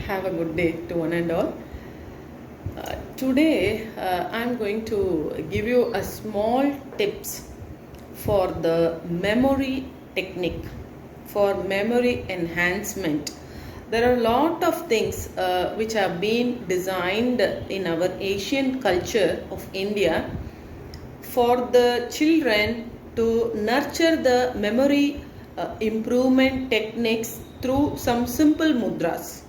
Have a good day to one and all. Today, I'm going to give you a small tips for the memory technique, for memory enhancement. There are a lot of things which have been designed in our Asian culture of India for the children to nurture the memory improvement techniques through some simple mudras.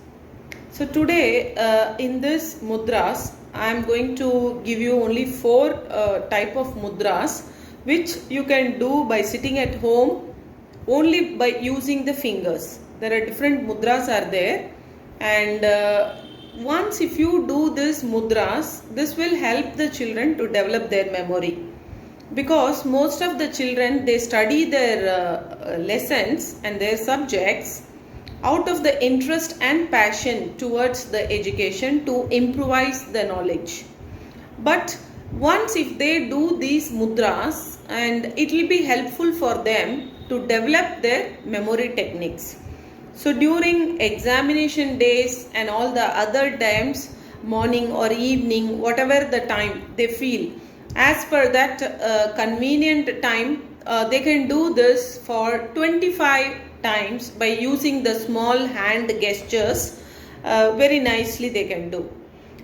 So today in this mudras, I am going to give you only four type of mudras which you can do by sitting at home only by using the fingers. There are different mudras are there, and once if you do this mudras, this will help the children to develop their memory, because most of the children they study their lessons and their subjects out of the interest and passion towards the education to improvise the knowledge. But once if they do these mudras, and it will be helpful for them to develop their memory techniques. So during examination days and all the other times, morning or evening, whatever the time they feel, as per that convenient time, they can do this for 25 times by using the small hand gestures. Very nicely they can do.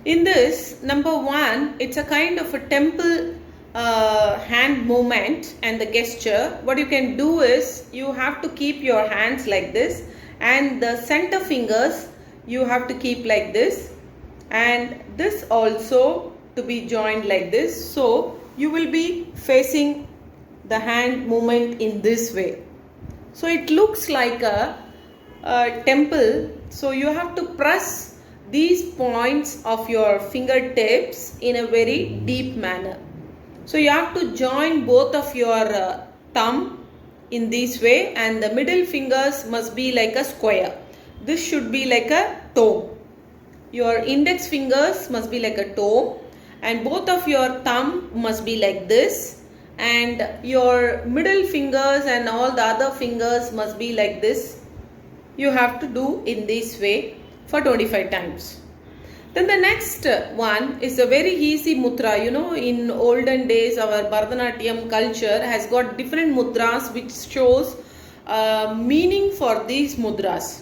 In this, number one, it's a kind of a temple hand movement and the gesture. What you can do is you have to keep your hands like this, and the center fingers you have to keep like this, and this also to be joined like this. So you will be facing the hand movement in this way. So it looks like a temple. So you have to press these points of your fingertips in a very deep manner. So you have to join both of your thumb in this way, and the middle fingers must be like a square. This should be like a toe. Your index fingers must be like a toe, and both of your thumb must be like this, and your middle fingers and all the other fingers must be like this. You have to do in this way for 25 times. Then the next one is a very easy mudra. You know, in olden days our Bharatanatyam culture has got different mudras which shows meaning for these mudras.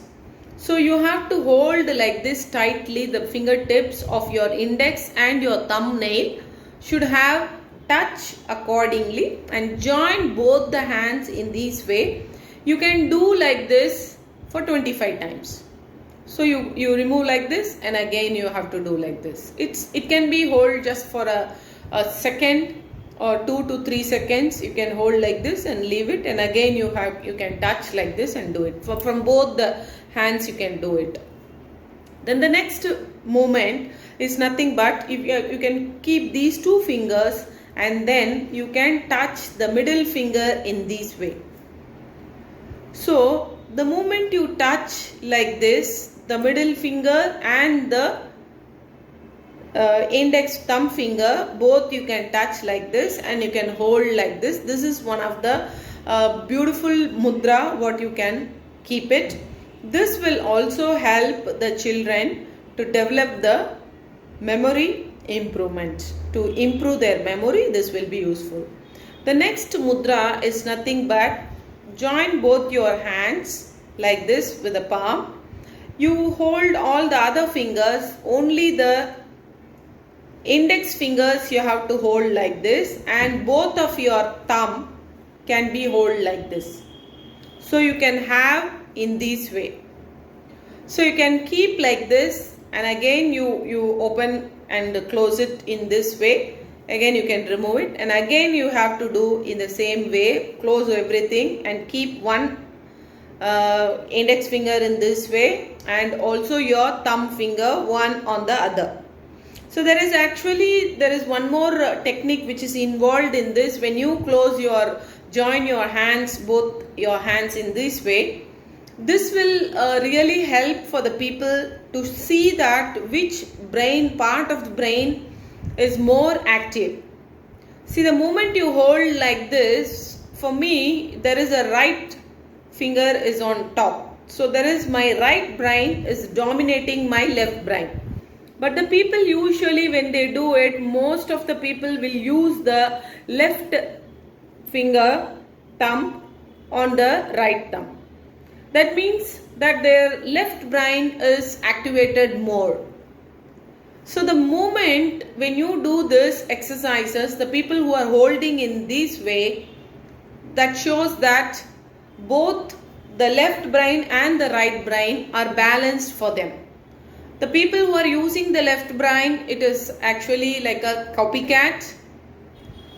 So you have to hold like this tightly. The fingertips of your index and your thumbnail should have touch accordingly, and join both the hands in this way. You can do like this for 25 times. So you remove like this, and again you have to do like this. It can be hold just for a second or 2 to 3 seconds. You can hold like this and leave it, and again you can touch like this and do it. From both the hands you can do it. Then the next movement is nothing but if you can keep these two fingers, and then you can touch the middle finger in this way. So the moment you touch like this, the middle finger and the index thumb finger, both you can touch like this, and you can hold like this. This is one of the beautiful mudra what you can keep it. This will also help the children to develop the memory improvement. To improve their memory, this will be useful. The next mudra is nothing but join both your hands like this with the palm. You hold all the other fingers, only the index fingers you have to hold like this, and both of your thumb can be hold like this. So you can have in this way. So you can keep like this, and again you open and close it in this way. Again you can remove it, and again you have to do in the same way. Close everything and keep one index finger in this way, and also your thumb finger one on the other. So there is one more technique which is involved in this. When you join your hands, both your hands in this way, this will really help for the people to see that which part of the brain is more active. See, the moment you hold like this, for me, there is a right finger is on top. So there is my right brain is dominating my left brain. But the people usually, when they do it, most of the people will use the left finger, thumb on the right thumb. That means that their left brain is activated more. So the moment when you do this exercises, the people who are holding in this way, that shows that both the left brain and the right brain are balanced for them. The people who are using the left brain, it is actually like a copycat.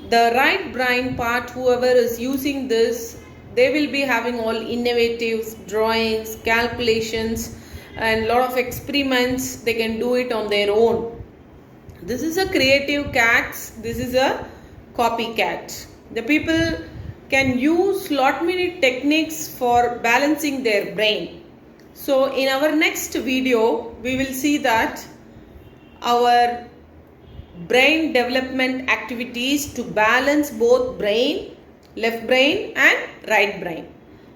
The right brain part, whoever is using this, they will be having all innovative drawings, calculations, and lot of experiments. They can do it on their own. This is a creative cat. This is a copycat. The people can use lot many techniques for balancing their brain. So in our next video, we will see that our brain development activities to balance both brain, left brain and right brain.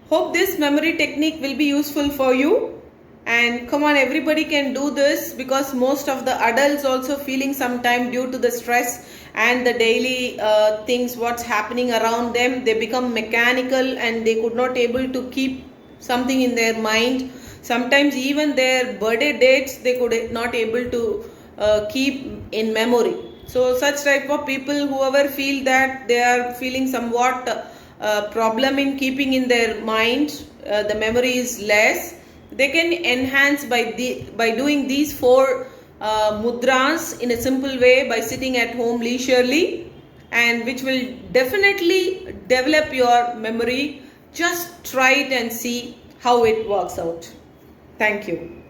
Hope this memory technique will be useful for you. And come on, everybody can do this, because most of the adults also feeling sometime due to the stress and the daily things what's happening around them, they become mechanical and they could not able to keep something in their mind. Sometimes even their birthday dates they could not able to keep in memory. So such type of people, whoever feel that they are feeling somewhat problem in keeping in their mind, the memory is less, they can enhance by doing these four mudras in a simple way by sitting at home leisurely, and which will definitely develop your memory. Just try it and see how it works out. Thank you.